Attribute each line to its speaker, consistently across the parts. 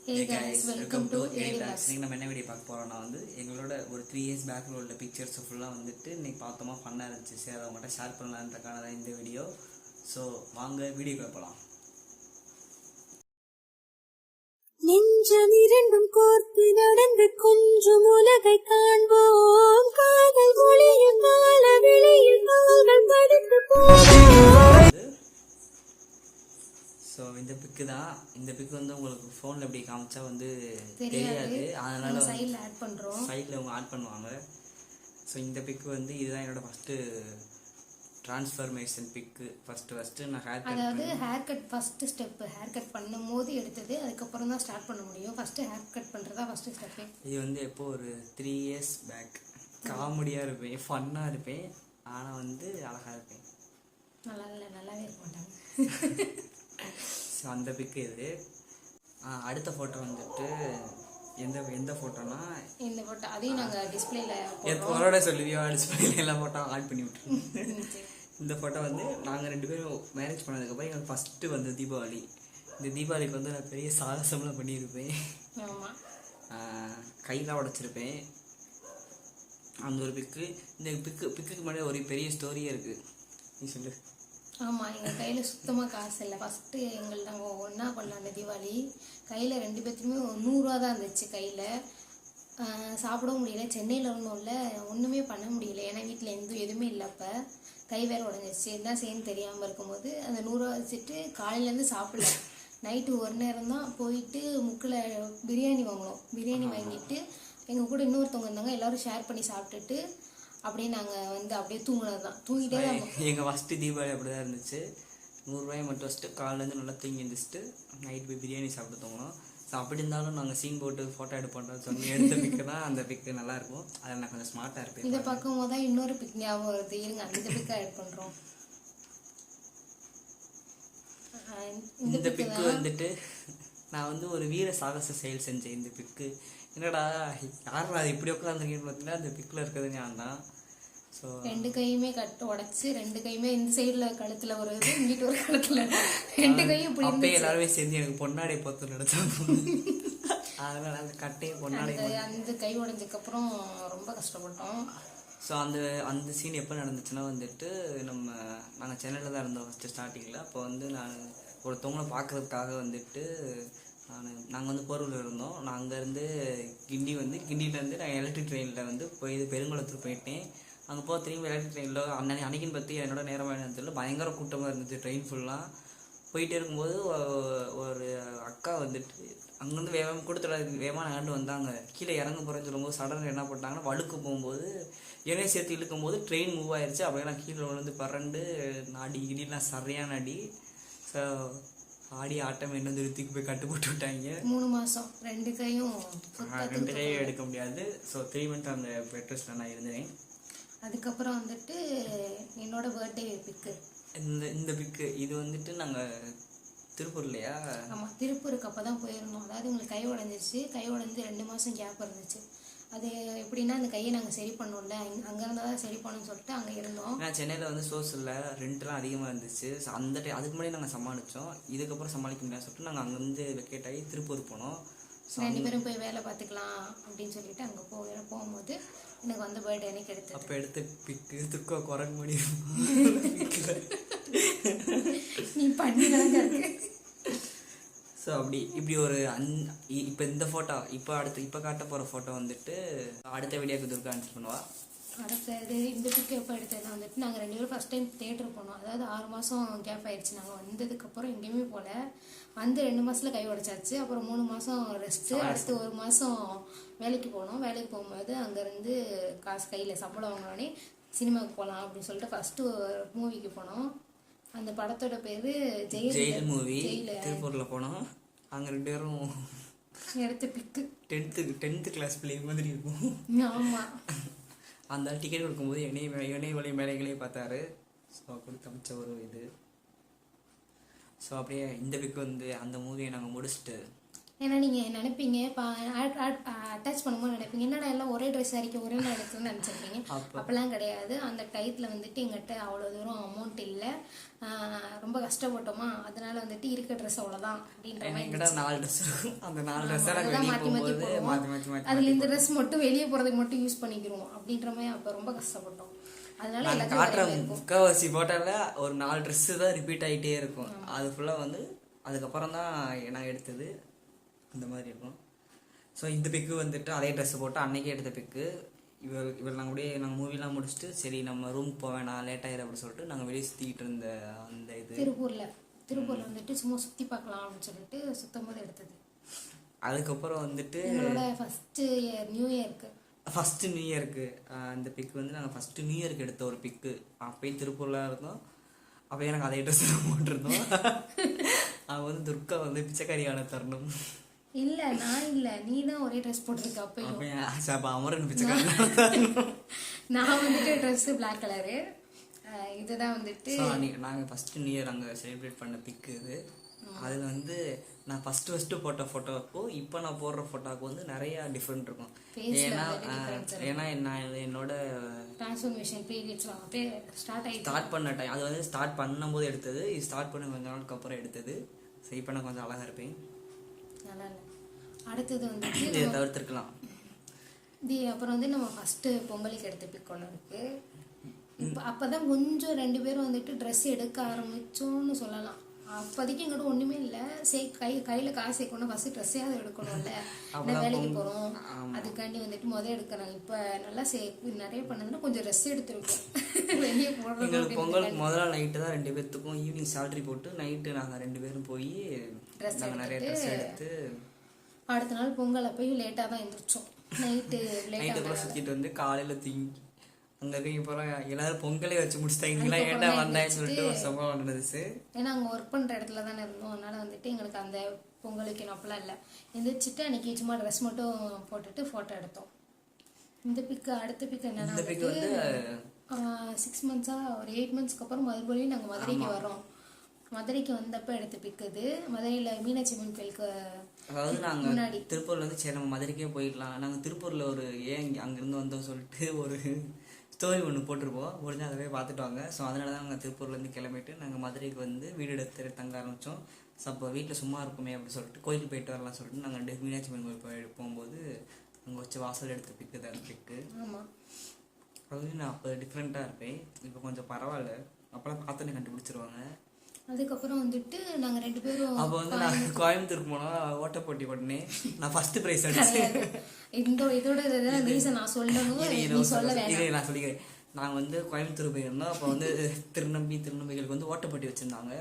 Speaker 1: Hey guys, welcome to AD Vlogs.
Speaker 2: இன்னைக்கு நம்ம என்ன வீடியோ பார்க்க போறோம்னா எங்களோட ஒரு 3 years பேக்ல உள்ள பிக்சர்ஸ் ஃபுல்லா இன்னைக்கு பார்த்தோமா ஃபன்னா இருந்துச்சு. சரி அதை உங்கள்கிட்ட ஷேர் பண்ணலான்றதுக்கான தான் இந்த வீடியோ. ஸோ வாங்க வீடியோக்குள்ள போகலாம்.
Speaker 1: நெஞ்சம் இரண்டும் கோர்த்து நடந்து கொஞ்சம் உலகை காண்போம். காதல் மொழியும் கால வெளியில் கால்கள் தடுத்து போவோம்.
Speaker 2: ஸோ இந்த பிக்கு தான். இந்த பிக்கு உங்களுக்கு ஃபோனில் எப்படி காமிச்சா தெரியாது. அதனால
Speaker 1: சைடில் ஆட் பண்ணுறோம்.
Speaker 2: சைடில் அவங்க ஆட் பண்ணுவாங்க. ஸோ இந்த பிக்கு இதுதான் என்னோட ஃபஸ்ட்டு ட்ரான்ஸ்ஃபர்மேஷன் பிக்கு. ஃபஸ்ட்டு நான்
Speaker 1: hair cut first step. Hair cut பண்ணும் போது எடுத்தது, அதுக்கப்புறம் தான் ஸ்டார்ட் பண்ண முடியும். ஃபஸ்ட்டு ஹேர் கட் பண்ணுறதா ஃபஸ்ட்டு ஸ்டெப்பு.
Speaker 2: இது எப்போ ஒரு 3 years பேக். காமெடியாக இருப்பேன், ஃபன்னாக இருப்பேன், ஆனால் அழகாக இருப்பேன்.
Speaker 1: நல்லாவே இருக்க மாட்டாங்க.
Speaker 2: ஸோ அந்த பிக்கு இது. அடுத்த ஃபோட்டோ எந்த ஃபோட்டோனா
Speaker 1: இந்த ஃபோட்டோ. அதையும் நாங்கள் டிஸ்பிளேல
Speaker 2: ஃபோட்டோட சொல்லுவியோ டிஸ்பிளேல எல்லா ஃபோட்டோ ஆட் பண்ணி விட்டுருவோம். இந்த ஃபோட்டோ நாங்கள் 2 பேரும் மேரேஜ் பண்ணதுக்கப்புறம் எங்களுக்கு ஃபஸ்ட்டு தீபாவளி. இந்த தீபாவளிக்கு நான் பெரிய சாகசம்லாம் பண்ணியிருப்பேன். கையெல்லாம் உடச்சிருப்பேன். அந்த ஒரு பிக்கு. இந்த பிக்குக்கு முன்னாடி ஒரு பெரிய ஸ்டோரியே இருக்குது. நீ சொல்லு.
Speaker 1: ஆமாம், எங்கள் கையில் சுத்தமாக காசு இல்லை. ஃபஸ்ட்டு நாங்கள் ஒன்றா பண்ணலாங்க தீபாவளி. கையில் 2 பேர்த்துக்குமே 100 ரூபா தான் இருந்துச்சு கையில். சாப்பிடவும் முடியல. சென்னையில் ஒன்றும் இல்லை, ஒன்றுமே பண்ண முடியல. ஏன்னா வீட்டில் எதுவுமே இல்லை. அப்போ கை வேறு உடஞ்சிருச்சு. என்ன செய்யணும்னு தெரியாமல் இருக்கும்போது அந்த 100 ரூபா வச்சுட்டு காலையிலேருந்து சாப்பிடல. நைட்டு ஒரு நேரம் தான் போயிட்டு முக்கில் பிரியாணி வாங்கினோம். பிரியாணி வாங்கிட்டு எங்கள் கூட இன்னொருத்தவங்க இருந்தாங்க. எல்லோரும் ஷேர் பண்ணி சாப்பிட்டுட்டு அப்படியே நாங்கள் அப்படியே தூங்கினது தான். தூங்கிட்டே தான்.
Speaker 2: எங்கள் ஃபஸ்ட்டு தீபாவளி அப்படி தான் இருந்துச்சு. 100 ரூபாயை மட்டும் வச்சுட்டு காலையிலேருந்து நல்லா தூங்கி எழுந்திரிச்சிட்டு நைட் போய் பிரியாணி சாப்பிட்டு தூங்கணும். ஸோ அப்படி இருந்தாலும் நாங்கள் சீன் போட்டு ஃபோட்டோ எடுப்போம்னு சொல்லி எடுத்த பிக்கு தான். அந்த பிக்கு நல்லாயிருக்கும். அதில் நான் கொஞ்சம் ஸ்மார்ட்டாக இருப்பேன்.
Speaker 1: இதை பார்க்கும்போது தான் இன்னொரு பிக் ஞாபகம் வருது. இருங்க, அந்த பிக்கை ஆட் பண்ணுறோம்.
Speaker 2: இந்த பிக்கு நான் ஒரு வீர சாகச செயல் செஞ்சேன். இந்த பிக்கு என்னடா யாரா அது இப்படி உட்காந்துருக்கேன்னு பார்த்தீங்கன்னா அந்த பிக்கில் இருக்கிறது ஞான் தான். ஸோ
Speaker 1: 2 கையுமே உடச்சி 2 கையுமே இந்த சைடில் கழுத்தில் ஒரு இது, இங்கிட்டு ஒரு கழுத்தில் 2 கையும் இப்படி.
Speaker 2: அப்போ எல்லாருமே சேர்ந்து எனக்கு பொன்னாடை பார்த்து நடத்தாங்க. அதனால அந்த கட்டையை பொன்னாடை
Speaker 1: அந்த கை உடஞ்சதுக்கப்புறம் ரொம்ப கஷ்டப்பட்டோம்.
Speaker 2: ஸோ அந்த சீன் எப்போ நடந்துச்சுன்னா நாங்கள் சென்னையில் தான் இருந்தோம் ஃபஸ்ட்டு ஸ்டார்டிங்கில். அப்போ நான் ஒருத்தவங்களை பார்க்குறதுக்காக நாங்கள் போரூரில் இருந்தோம். நான் அங்கேருந்து கிண்டியிலேருந்து நான் எலக்ட்ரிக் ட்ரெயினில் போய் பெருங்குளத்துக்கு போயிட்டேன். அங்கே போக திரும்பி எலக்ட்ரிக் ட்ரெயினில் அன்னைக்குன்னு பார்த்து என்னோட நேரமாக தெரியல, பயங்கர கூட்டமாக இருந்துச்சு ட்ரெயின் ஃபுல்லாக. போயிட்டே இருக்கும்போது ஒரு அக்கா அங்கேருந்து வேகமாக நகர்ந்து வந்தாங்க. கீழே இறங்க போகிறேன்னு சொல்லும்போது சடனாக என்ன பண்ணிட்டாங்கன்னா வழுக்கு போகும்போது என்னையும் சேர்த்து இழுக்கும் போது ட்ரெயின் மூவ் ஆயிடுச்சு. அப்படியே நான் கீழே பறண்டு அடி இடிலாம் சரியான அடி. ஸோ ஆடி ஆட்டம் என்ன தூரத்துக்கு போய் கட்டு போட்டு விட்டாங்க.
Speaker 1: 3 மாதம் 2 கையும்
Speaker 2: எடுக்க முடியாது. ஸோ 3 months அந்த பெட் ரெஸ்ட்டில் நான் இருந்தேன்.
Speaker 1: அதுக்கப்புறம் என்னோட பர்த்டே பிக்கு.
Speaker 2: இந்த பிக்கு இது நாங்கள் திருப்பூர் இல்லையா?
Speaker 1: ஆமாம், திருப்பூருக்கு அப்போ தான் போயிருந்தோம். அதாவது எங்களுக்கு கை உடஞ்சிருச்சு. கை உடஞ்சி 2 மாதம் கேப் இருந்துச்சு. அது எப்படின்னா அந்த கையை நாங்கள் சரி பண்ணோம்ல, அங்கே இருந்தால் தான் சரி பண்ணணும்னு சொல்லிட்டு அங்கே இருந்தோம்.
Speaker 2: நான் சென்னையில் சோர்ஸ் இல்லை, ரெண்ட்லாம் அதிகமாக இருந்துச்சு. ஸோ அதுக்கு முன்னாடி நாங்கள் சமாளித்தோம். இதுக்கப்புறம் சமாளிக்க முடியாது சொல்லிட்டு நாங்கள் அங்கேருந்து வெக்கேட் ஆகி திருப்பூர் போனோம்.
Speaker 1: 2 பேரும் போய் வேலை பார்த்துக்கலாம் அப்படின்னு சொல்லிட்டு அங்கே போகும்போது எனக்கு பர்த்டே அன்னைக்கு எடுத்து
Speaker 2: அப்போ எடுத்த பிக்கு துக்கோ குரங்கு மணி
Speaker 1: நீ பண்ணி இருக்கு.
Speaker 2: ஸோ இப்படி ஒரு இப்போ இந்த ஃபோட்டோ இப்போ காட்ட போகிற ஃபோட்டோ அடுத்த வீடியோக்கு துர்கா ஆன்சர் பண்ணுவா.
Speaker 1: அடுத்தது இந்த பிக்கு எப்போ எடுத்ததுனா நாங்கள் 2 பேரும் ஃபஸ்ட் டைம் தேட்டர் போனோம். அதாவது 6 மாதம் கேப் ஆயிடுச்சு. நாங்கள் வந்ததுக்கப்புறம் எங்கேயுமே போகல. 2 மாதத்தில் கை உடைச்சாச்சு. அப்புறம் 3 மாதம் ரெஸ்ட்டு. அடுத்து 1 மாதம் வேலைக்கு போனோம். வேலைக்கு போகும்போது அங்கேருந்து காசு கையில் சம்பளம் வாங்கினோடனே சினிமாவுக்கு போகலாம் அப்படின்னு சொல்லிட்டு ஃபஸ்ட்டு மூவிக்கு போனோம். அந்த படத்தோட பேர்
Speaker 2: ஜெயில் மூவி. திருப்பூரில் போனோம். அங்கே 2 பேரும்
Speaker 1: எடுத்த பிக்கு
Speaker 2: 10th கிளாஸ் பிள்ளை மாதிரி இருக்கும்.
Speaker 1: ஆமாம்,
Speaker 2: அந்த டிக்கெட் கொடுக்கும்போது இணைய வழி மேலைகளே பார்த்தாரு. ஸோ கொடுத்து அமைச்ச ஒரு இது. ஸோ அப்படியே இந்த பிக்கு அந்த மூவியை நாங்கள் முடிச்சுட்டு
Speaker 1: ஏன்னா நீங்கள் நினைப்பீங்க அட்டாச் பண்ணும்போது நினைப்பீங்க என்னடா எல்லாம் ஒரே ட்ரெஸ் அரைக்க ஒரே நாள் எடுத்துன்னு நினச்சிருப்பீங்க. அப்போல்லாம் கிடையாது. அந்த டயத்தில் வந்துட்டு எங்கிட்ட அவ்வளோ தூரம் அமௌண்ட் இல்லை, ரொம்ப கஷ்டப்பட்டோமா, அதனால வந்துட்டு இருக்க ட்ரெஸ் அவ்வளோதான் அப்படின்ற மாதிரி
Speaker 2: 4 ட்ரெஸ் இருக்கும். அந்த 4 ட்ரெஸ்
Speaker 1: மாற்றி மாற்றி போடுவோம். அதில் இந்த ட்ரெஸ் மட்டும் வெளியே போகிறதுக்கு மட்டும் யூஸ் பண்ணிக்கிறோம் அப்படின்ற மாதிரி அப்போ ரொம்ப கஷ்டப்பட்டோம். அதனால எல்லாத்தையும்
Speaker 2: முக்கால்வாசி போட்டால ஒரு 4 ட்ரெஸ்ஸு தான் ரிப்பீட் ஆகிட்டே இருக்கும். அது ஃபுல்லாக வந்து அதுக்கப்புறம் தான் நான் எடுத்தது இந்த மாதிரி இருக்கும். ஸோ இந்த பிக்கு வந்துட்டு அதே ட்ரெஸ்ஸு போட்டு அன்னைக்கே எடுத்த பிக்கு. இவர் நாங்கள் மூவிலாம் முடிச்சுட்டு சரி நம்ம ரூமுக்கு போக வேணாம், லேட் ஆயிடும் அப்படின்னு சொல்லிட்டு நாங்கள் வெளியே சுற்றிக்கிட்டு இருந்த அந்த இது
Speaker 1: திருப்பூரில் வந்துட்டு சும்மா சுற்றி பார்க்கலாம் அப்படின்னு சொல்லிட்டு சுத்தம் போது எடுத்தது.
Speaker 2: அதுக்கப்புறம் வந்துட்டு
Speaker 1: என்னோட ஃபஸ்ட்டு நியூ இயருக்கு
Speaker 2: அந்த பிக்கு வந்து நாங்கள் ஃபஸ்ட்டு நியூ இயருக்கு எடுத்த ஒரு பிக்கு. அப்போயும் திருப்பூரில் இருந்தோம். அப்போயே எனக்கு அதே ட்ரெஸ் தான் போட்டிருந்தோம். அவங்க வந்து துர்கா வந்து பிச்சைக்காரியான தரணும்.
Speaker 1: இல்லை நான் இல்லை, நீ தான் ஒரே ட்ரெஸ் போட்டிருக்க அப்போ.
Speaker 2: அமரன் பிச்சைக்காரி.
Speaker 1: நான் வந்துட்டு ட்ரெஸ்ஸு பிளாக் கலரு. இதுதான் வந்துட்டு
Speaker 2: நாங்கள் ஃபஸ்ட்டு நியூ இயர் அங்கே செலிப்ரேட் பண்ண பிக்கு இது. அதில் வந்து நான் ஃபஸ்ட்டு போட்ட ஃபோட்டோக்கும் இப்போ நான் போடுற ஃபோட்டோவுக்கு வந்து நிறையா டிஃப்ரெண்ட் இருக்கும். ஏன்னா நான் என்னோட
Speaker 1: ட்ரான்ஸ்ஃபர்மேஷன் பீரியட்ஸ்லாம் அப்படியே
Speaker 2: ஸ்டார்ட் பண்ண டைம், அது வந்து ஸ்டார்ட் பண்ணும்போது எடுத்தது, இது ஸ்டார்ட் பண்ண கொஞ்ச நாளுக்கு அப்புறம் எடுத்தது. ஸோ இப்போ நான் கொஞ்சம் அழகாக இருப்பேன்.
Speaker 1: நல்லா இல்லை. அடுத்தது வந்துட்டு
Speaker 2: இதை தவிர்த்துருக்கலாம்.
Speaker 1: அப்புறம் வந்து நம்ம ஃபஸ்ட்டு பொங்கலுக்கு எடுத்த பிக் ஒன்று இருக்குது. இப்போ அப்போ தான் கொஞ்சம் 2 பேரும் வந்துட்டு ட்ரெஸ் எடுக்க ஆரம்பித்தோன்னு சொல்லலாம். அப்போதைக்கு எங்கிட்ட ஒன்றுமே இல்லை. கையில் காசு சேர்க்கணும், ஃபஸ்ட்டு ட்ரெஸ்ஸையாவது எடுக்கணும்ல, என்ன வேலைக்கு போகிறோம், அதுக்காண்டி வந்துட்டு எடுக்கிறாங்க. இப்போ நல்லா நிறைய பண்ணதுன்னா கொஞ்சம் ட்ரெஸ் எடுத்துருக்கோம் வெளியே போடுறோம்.
Speaker 2: பொங்கலுக்கு முதல்ல நைட்டு தான் 2 பேர்த்துக்கும் ஈவினிங் சேலரி போட்டு நைட்டு நாங்கள் 2 பேரும் போய்
Speaker 1: ட்ரெஸ்
Speaker 2: நிறைய ட்ரெஸ் எடுத்து
Speaker 1: அடுத்த நாள் பொங்கல் அப்போயும் லேட்டாக தான் எழுந்திரிச்சோம். நைட்டு
Speaker 2: கூட சுற்றிட்டு வந்து காலையில் தூங்கி அங்கே இருக்க போகிறோம். எல்லாரும் பொங்கலே வச்சு முடிச்சிட்டாங்களா, ஏன்டா வந்தாயின்னு சொல்லிட்டு ஒரு சம்பவம் நடந்துச்சு.
Speaker 1: ஏன்னா அங்கே ஒர்க் பண்ணுற இடத்துல தானே இருந்தோம். அதனால வந்துட்டு எங்களுக்கு அந்த பொங்கலுக்கு அப்பெல்லாம் இல்லை. எந்திரிச்சிட்டு அன்னைக்கு சும்மா ட்ரெஸ் மட்டும் போட்டுட்டு ஃபோட்டோ எடுத்தோம். இந்த பிக்கு அடுத்த பிக்கு என்னன்னா 6 மந்த்ஸாக ஒரு 8 மந்த்ஸ்க்கு அப்புறம் மறுபடியும் நாங்கள் மதுரைக்கு வரோம். மதுரைக்கு வந்தப்போ எடுத்த பிக்கு இது. மதுரையில் மீனாட்சி அம்மன் கோயிலுக்கு
Speaker 2: அதாவது நாங்கள் திருப்பூர்ல இருந்து சரி நம்ம மதுரைக்கே போயிடலாம். நாங்கள் திருப்பூரில் ஒரு அங்கேருந்து வந்தோம் சொல்லிட்டு ஒரு ஸ்டோரி ஒன்று போட்டிருப்போம், முடிஞ்சு அதை போய் பார்த்துட்டு வாங்க. ஸோ அதனால தான் நாங்கள் திருப்பூர்லேருந்து கிளம்பிட்டு நாங்கள் மதுரைக்கு வந்து வீடு எடுத்து தங்க ஆரம்பித்தோம். ஸோ அப்போ வீட்டில் சும்மா இருக்குமே அப்படின்னு சொல்லிட்டு கோயிலுக்கு போயிட்டு வரலாம் சொல்லிட்டு நாங்கள் மீனாட்சி அம்மன் கோயில் போகும்போது அங்கே வச்சு வாசல் எடுத்த பிக்கு தான் பிக்கு.
Speaker 1: ஆமாம்,
Speaker 2: அது வந்து நான் அப்போ டிஃப்ரெண்ட்டாக இருப்பேன். இப்போ கொஞ்சம் பரவாயில்ல, அப்போலாம் பார்த்தோன்னே கண்டுபிடிச்சிருவாங்க.
Speaker 1: அதுக்கப்புறம் வந்துட்டு நாங்கள் 2 பேரும்
Speaker 2: அப்போ வந்து நான் கோயம்புத்தூருக்கு போனோம், ஓட்ட போட்டி பண்ணேன். நான் ஃபர்ஸ்ட் ப்ரைஸ் அடிச்சேன்.
Speaker 1: இதோட ரீசன் நான் சொல்லணும்,
Speaker 2: இதை நான் சொல்லிக்கிறேன். நாங்கள் வந்து கோயம்புத்தூர் போயிருந்தோம். அப்போ வந்து திருநம்பிகளுக்கு வந்து ஓட்ட போட்டி வச்சுருந்தாங்க.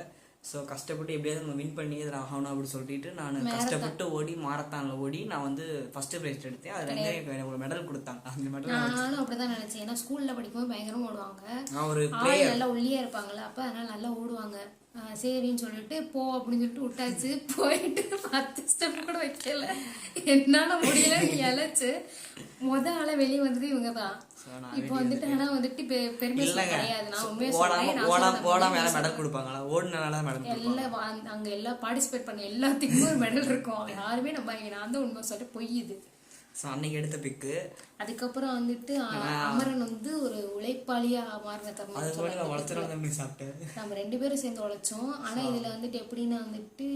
Speaker 2: ஸோ கஷ்டப்பட்டு எப்படியாவது நம்ம வின் பண்ணி இதில் ஆகணும் அப்படின்னு சொல்லிட்டு நான் கஷ்டப்பட்டு ஓடி மாரத்தானில் ஓடி நான் வந்து ஃபர்ஸ்ட் ப்ரைஸ் எடுத்தேன். அது எனக்கு ஒரு மெடல் கொடுத்தாங்க. அந்த மெடல்
Speaker 1: நானும் அப்படிதான் நினைச்சேன். ஏன்னா ஸ்கூல்ல படிக்கும்போது பயங்கரமா ஓடுவாங்க,
Speaker 2: ஒரு
Speaker 1: நல்லா ஒல்லியா இருப்பாங்கல்ல, அப்ப அதனால நல்லா ஓடுவாங்க. சரின்னு சொல்லிட்டு போ அப்படின்னு சொல்லிட்டு விட்டாச்சு. போயிட்டு 10 ஸ்டெப் கூட வைக்கல, என்னால முடியல. நீ இழைச்சு ஆளை வெளியே வந்தது இவங்க தான். இப்போ வந்துட்டு ஆனா வந்துட்டு பெருமை கிடையாது. நான் உண்மையா
Speaker 2: மெடல் கொடுப்பாங்களா, ஓடுனால
Speaker 1: எல்லாம் அங்க எல்லாம் பார்ட்டிசிபேட் பண்ண எல்லாத்துக்குமே ஒரு மெடல் இருக்கும். யாருமே நம்ம நான் தான் உண்மை சொல்லிட்டு பொய் இது.
Speaker 2: ஸோ அன்னைக்கு எடுத்த பிக்கு.
Speaker 1: அதுக்கப்புறம் வந்துட்டு அமரன் வந்து ஒரு உழைப்பாளியா மாறின தருணம். நம்ம 2 பேரும் சேர்ந்து உழைச்சோம். ஆனா இதுல வந்துட்டு எப்படின்னா வந்துட்டு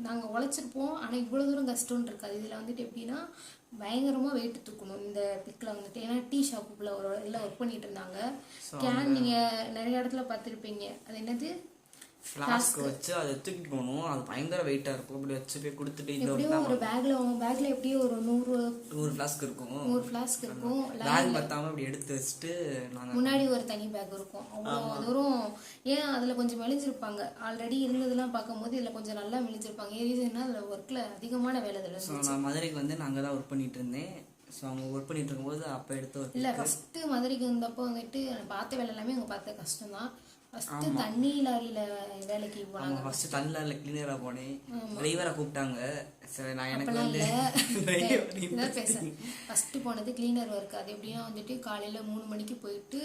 Speaker 1: நாங்க உழைச்சிருப்போம், ஆனா இவ்வளவு தூரம் கஷ்டம்னு இருக்காது. இதுல வந்துட்டு எப்படின்னா பயங்கரமா வெயிட் தூக்கணும் இந்த பிக்ல வந்துட்டு. ஏன்னா டீ ஷாப்புக்குள்ள எல்லாம் ஒர்க் பண்ணிட்டு இருந்தாங்க. கேன் நீங்க நிறைய இடத்துல பார்த்துருப்பீங்க, அது என்னது
Speaker 2: ஃப்ளாஸ்க் வச்சு அதை தூக்கிட்டு போகணும். அது பயங்கர வெயிட்டாக இருக்கும். அப்படி வச்சு போய் கொடுத்துட்டு
Speaker 1: ஒரு பேக்ல எப்படியும் ஒரு 100
Speaker 2: ஃப்ளாஸ்க் இருக்கும்.
Speaker 1: 100 ஃப்ளாஸ்க் இருக்கும்.
Speaker 2: பேக் பத்தாம அப்படி எடுத்து வச்சுட்டு
Speaker 1: முன்னாடி ஒரு தனி பேக் இருக்கும். அவ்வளோ தூரம் ஏன் அதில் கொஞ்சம் மெலிஞ்சிருப்பாங்க. ஆல்ரெடி இருந்ததெல்லாம் பார்க்கும்போது இதில் கொஞ்சம் நல்லா மெலிஞ்சிருப்பாங்க. ரீசன்னா அதில் ஒர்க்கில் அதிகமான வேலை இதில்.
Speaker 2: ஸோ நான் மதுரைக்கு வந்து நான் அங்கே தான் ஒர்க் பண்ணிட்டு இருந்தேன். ஸோ அவங்க ஒர்க் பண்ணிட்டு இருக்கும்போது அப்போ எடுத்து
Speaker 1: இல்லை ஃபஸ்ட்டு மதுரைக்கு வந்தப்போ வந்துட்டு பார்த்த வேலை எல்லாமே அங்கே பார்த்த கஷ்டம்தான். ஃபர்ஸ்ட் தண்ணி லாரியில வேலைக்கு போனாங்க.
Speaker 2: ஃபர்ஸ்ட் தண்ணி லாரியில கிளீனரா போனேன். டிரைவரா கூப்பிட்டாங்க. சரி நான் எனக்கு வந்து
Speaker 1: பேசுறேன். ஃபர்ஸ்ட் போனது கிளீனர் ஒர்க். அது எப்படின்னா வந்துட்டு காலையில 3 மணிக்கு போயிட்டு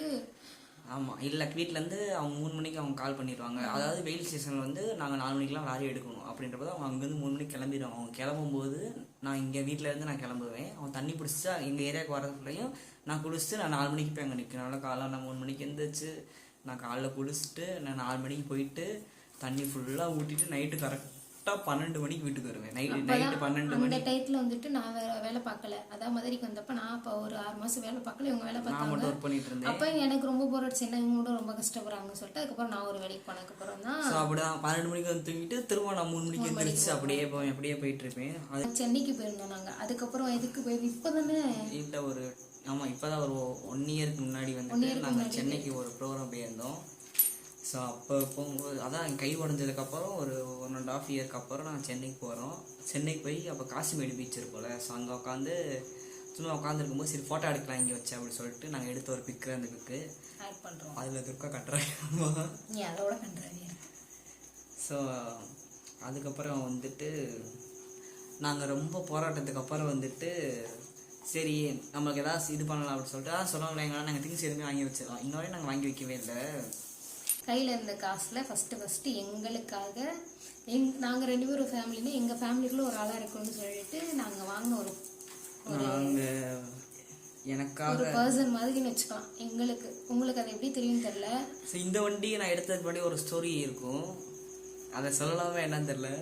Speaker 2: ஆமாம் இல்லை வீட்டிலேருந்து அவங்க 3 மணிக்கு அவங்க கால் பண்ணிடுவாங்க. அதாவது வெயில் சீசனில் வந்து நாங்கள் 4 மணிக்கெலாம் லாரி எடுக்கணும் அப்படின்றப்போ அவங்க அங்கேருந்து 3 மணிக்கு கிளம்பிடுவாங்க. அவங்க கிளம்பும்போது நான் இங்கே வீட்டிலேருந்து நான் கிளம்புவேன். அவன் தண்ணி பிடிச்சிட்டா எங்கள் ஏரியாவுக்கு வரதுக்குள்ளேயும் நான் குளிச்சுட்டு நான் 4 மணிக்கு போய் அங்கே நிற்கிறேன். அதனால் காலைல நான் 3 மணிக்கு எழுந்திரிச்சு நான் காலைல குளிச்சுட்டு நான் 4 மணிக்கு போயிட்டு தண்ணி ஃபுல்லாக ஊற்றிட்டு நைட்டு கரெக்டாக 12 மணிக்கு வீட்டுக்கு வருவேன். நைட்டு 12 மணி.
Speaker 1: அந்த டயத்தில் வந்துட்டு நான் வேலை பார்க்கல. அதான் மதுரைக்கு வந்தப்போ நான் இப்போ ஒரு 6 மாதம் வேலை பார்க்கல, இவங்க வேலை
Speaker 2: நான்
Speaker 1: பார்த்தாங்க.
Speaker 2: மட்டும் ஒர்க் பண்ணிட்டு இருந்தேன்.
Speaker 1: அப்போ எனக்கு ரொம்ப போர் அடிச்சு, என்ன இவங்க கூட ரொம்ப கஷ்டப்படுறாங்கன்னு சொல்லிட்டு அதுக்கப்புறம் நான் ஒரு வேலைக்கு போனதுக்கப்புறம் தான்
Speaker 2: ஸோ அப்படிதான் 12 மணிக்கு வந்து தூங்கிட்டு திரும்ப நான் 3 மணிக்கு எழுந்திரிச்சு அப்படியே போயிட்டு இருப்பேன். அது
Speaker 1: சென்னைக்கு போயிருந்தோம் நாங்கள். அதுக்கப்புறம் எதுக்கு போயிருந்தோம் இப்போ தானே
Speaker 2: இல்லை ஒரு ஆமாம் இப்போ தான் ஒரு 1 இயருக்கு முன்னாடி வந்துட்டு நாங்கள் சென்னைக்கு ஒரு ப்ரோக்ராம் போயிருந்தோம். ஸோ அப்போ போகும்போது அதான் என் கை உடஞ்சதுக்கப்புறம் ஒரு 1.5 இயருக்கு அப்புறம் நாங்கள் சென்னைக்கு போகிறோம். சென்னைக்கு போய் அப்போ காசிமேடு பீச் இருக்கும்ல, ஸோ அங்கே உட்காந்து சும்மா உட்காந்துருக்கும்போது சரி ஃபோட்டோ எடுக்கலாம் இங்கே வச்சு அப்படின்னு சொல்லிட்டு நாங்கள் எடுத்த ஒரு பிக்கு அந்த பிக்கு
Speaker 1: ஆட் பண்ணுறோம்.
Speaker 2: அதில் துர்க்கா கட்டுறாங்க.
Speaker 1: நீ அதோட பண்ணுறாங்க.
Speaker 2: ஸோ அதுக்கப்புறம் வந்துட்டு நாங்கள் ரொம்ப போராட்டத்துக்கு அப்புறம் வந்துட்டு சரி நம்மளுக்கு ஏதாவது இது பண்ணலாம் அப்படின்னு சொல்லிட்டு சொல்லுவாங்களே எங்களால் நாங்கள் திங்ஸ் எதுவுமே வாங்கி வச்சிடலாம். இன்னொரு நாங்கள் வாங்கி வைக்கவே இல்லை. கையில்
Speaker 1: இருந்த காசில் ஃபஸ்ட்டு எங்களுக்காக நாங்கள் 2 பேரும் ஃபேமிலின்னா எங்கள் ஃபேமிலிக்குள்ளே ஒரு ஆளாக இருக்கணும்னு சொல்லிட்டு நாங்கள் வாங்கின ஒரு
Speaker 2: எனக்காக
Speaker 1: ஒரு பர்சன் மாதிரின்னு வச்சுக்கலாம். உங்களுக்கு அது எப்படி தெரியும் தெரியல.
Speaker 2: ஸோ இந்த வண்டி நான் எடுத்ததுக்கு முன்னாடி ஒரு ஸ்டோரி இருக்கும், அதை சொல்லலாமே என்னன்னு தெரில.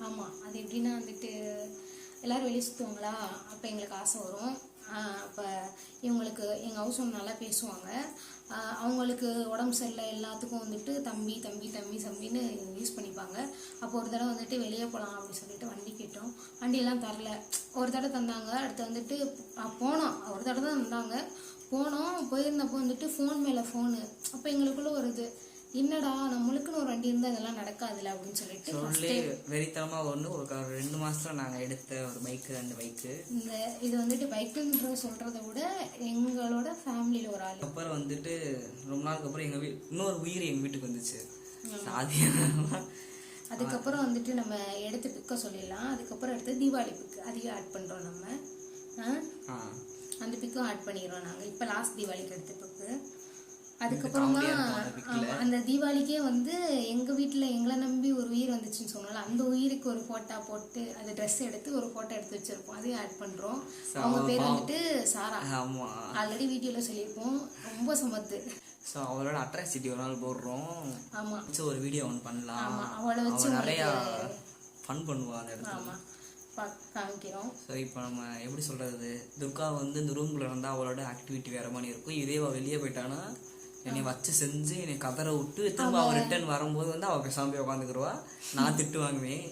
Speaker 1: ஆமாம், அது எப்படின்னா வந்துட்டு எல்லோரும் வெளியே சுற்றுவாங்களா, அப்போ எங்களுக்கு ஆசை வரும். அப்போ இவங்களுக்கு எங்கள் ஹவுஸ் ஓனர் நல்லா பேசுவாங்க. அவங்களுக்கு உடம்பு சரியில்லை, எல்லாத்துக்கும் வந்துட்டு தம்பி தம்பி தம்பி தம்பின்னு யூஸ் பண்ணிப்பாங்க. அப்போ ஒரு தடவை வந்துட்டு வெளியே போகலாம் அப்படின்னு சொல்லிட்டு வண்டி கேட்டோம். வண்டியெல்லாம் தரல. ஒரு தடவை தந்தாங்க. அடுத்து வந்துட்டு போனோம். ஒரு தடவை தான் தந்தாங்க. போயிருந்தப்போ வந்துட்டு ஃபோன் மேலே ஃபோனு. அப்போ எங்களுக்குள்ளே ஒரு இது, என்னடா நம்மளுக்குன்னு ஒரு வண்டி இருந்தால் இதெல்லாம் நடக்காதுல்ல அப்படின்னு சொல்லிட்டு
Speaker 2: வெறித்தனமாக ஒரு 2 மாதத்தில் நாங்கள் எடுத்த ஒரு பைக்கு. அந்த பைக்கு
Speaker 1: இது வந்துட்டு பைக்குன்ற சொல்கிறத விட எங்களோட ஃபேமிலியில் ஒரு ஆள்.
Speaker 2: அப்புறம் வந்துட்டு ரொம்ப நாளுக்கு அப்புறம் இன்னொரு உயிர் எங்கள் வீட்டுக்கு வந்துச்சு.
Speaker 1: அதுக்கப்புறம் வந்துட்டு நம்ம எடுத்து பிக்க சொல்லிடலாம். அதுக்கப்புறம் எடுத்து தீபாவளி பிக்கு அதையும் ஆட் பண்ணுறோம். நம்ம அந்த பிக்கும் ஆட் பண்ணிடுறோம் நாங்கள். இப்போ லாஸ்ட் தீபாவளிக்கு எடுத்த பிக்கு. அதுக்கப்புறமா அந்த தீபாவளிக்கே வந்து எங்கள் வீட்டில் எங்களை நம்பி ஒரு உயிர் வந்துச்சுன்னு சொன்னால அந்த உயிருக்கு ஒரு ஃபோட்டோ போட்டு அது ட்ரெஸ் எடுத்து ஒரு ஃபோட்டோ எடுத்து வச்சுருப்போம். அதையும் ஆட் பண்ணுறோம். அவங்க பேர் வந்துட்டு சாரா. ஆல்ரெடி வீடியோவில் சொல்லியிருப்போம். ரொம்ப சமத்து.
Speaker 2: ஸோ அவளோட அட்ராசிட்டி ஒரு நாள் போடுறோம்.
Speaker 1: ஆமாம்,
Speaker 2: ஒரு வீடியோ ஒன்று பண்ணலாம்.
Speaker 1: அவளை வச்சு
Speaker 2: நிறையா ஃபன் பண்ணுவாள் அந்த இடத்துல.
Speaker 1: ஆமாம், காமிக்கிறோம்.
Speaker 2: ஸோ இப்போ நம்ம எப்படி சொல்கிறது, துர்கா வந்து இந்த ரூம்குள்ளே இருந்தால் அவளோட ஆக்டிவிட்டி வேறு மாதிரி இருக்கும். இதே அவள் வெளியே போயிட்டானா என்னை வச்சு செஞ்சு என்னை கதற விட்டு திரும்ப அவள் ரிட்டர்ன் வரும்போது வந்து அவள் பேசாமல் உட்காந்துக்குருவா. நான் திட்டு வாங்குவேன்,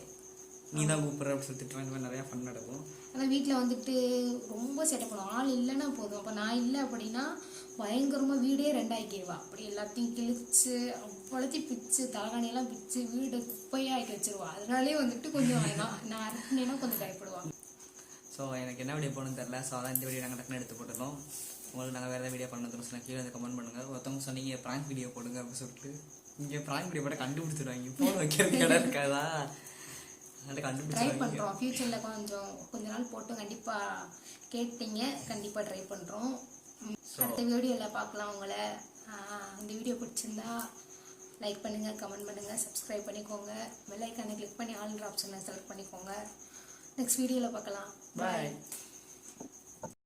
Speaker 2: நீ தான் கூப்பிட்ற அப்படின்னு சொல்லி திட்டு வாங்குவேன். நிறையா ஃபன் நடக்கும்.
Speaker 1: ஆனால் வீட்டில் வந்துட்டு ரொம்ப சேட்டை பண்ணுவோம். ஆள் இல்லைன்னா போதும். அப்போ நான் இல்லை அப்படின்னா பயங்கரமாக வீடே 2 ஆக்கிடுவா. அப்படி எல்லாத்தையும் கிழிச்சு அவ்வளோத்தையும் பிச்சு தலைகாணியெல்லாம் பிச்சு வீடு குப்பையாக ஆக்கி வச்சிருவா. அதனாலே வந்துட்டு கொஞ்சம் நான் அரட்டினேன்னா கொஞ்சம் பயப்படுவாங்க.
Speaker 2: ஸோ எனக்கு என்ன வீடியோ போகணுன்னு தெரில. ஸோ அதான் இந்த வீடியோ நாங்கள் டக்குன்னு எடுத்து போட்டுருந்தோம். உங்களுக்கு நாங்கள் வேறு ஏதாவது வீடியோ பண்ணதுன்னு சொன்னால் கீழே வந்து கமெண்ட் பண்ணுங்கள். ஒருத்தவங்க சொன்னீங்க ப்ராங்க் வீடியோ போடுங்க அப்படின்னு சொல்லிட்டு. இங்கே ப்ராங்க் வீடியோ போட்டால் கண்டுபிடிச்சிடுவாங்க. ஃபோன் வைக்கிறது இடம் இருக்காதா, அதனால் கண்டுபிடிச்சி
Speaker 1: ட்ரை பண்ணுறோம். ஃப்யூச்சரில் கொஞ்ச நாள் போட்டு கண்டிப்பாக கேட்டீங்க, கண்டிப்பாக ட்ரை பண்ணுறோம். அடுத்த வீடியோவில் பார்க்கலாம் உங்களை. இந்த வீடியோ பிடிச்சிருந்தா லைக் பண்ணுங்கள், கமெண்ட் பண்ணுங்கள், சப்ஸ்கிரைப் பண்ணிக்கோங்க. பெல் ஐக்கானை கிளிக் பண்ணி ஆல்ன்ற ஆப்ஷனை செலக்ட் பண்ணிக்கோங்க. நெக்ஸ்ட் வீடியோவில் பார்க்கலாம்.
Speaker 2: பாய்.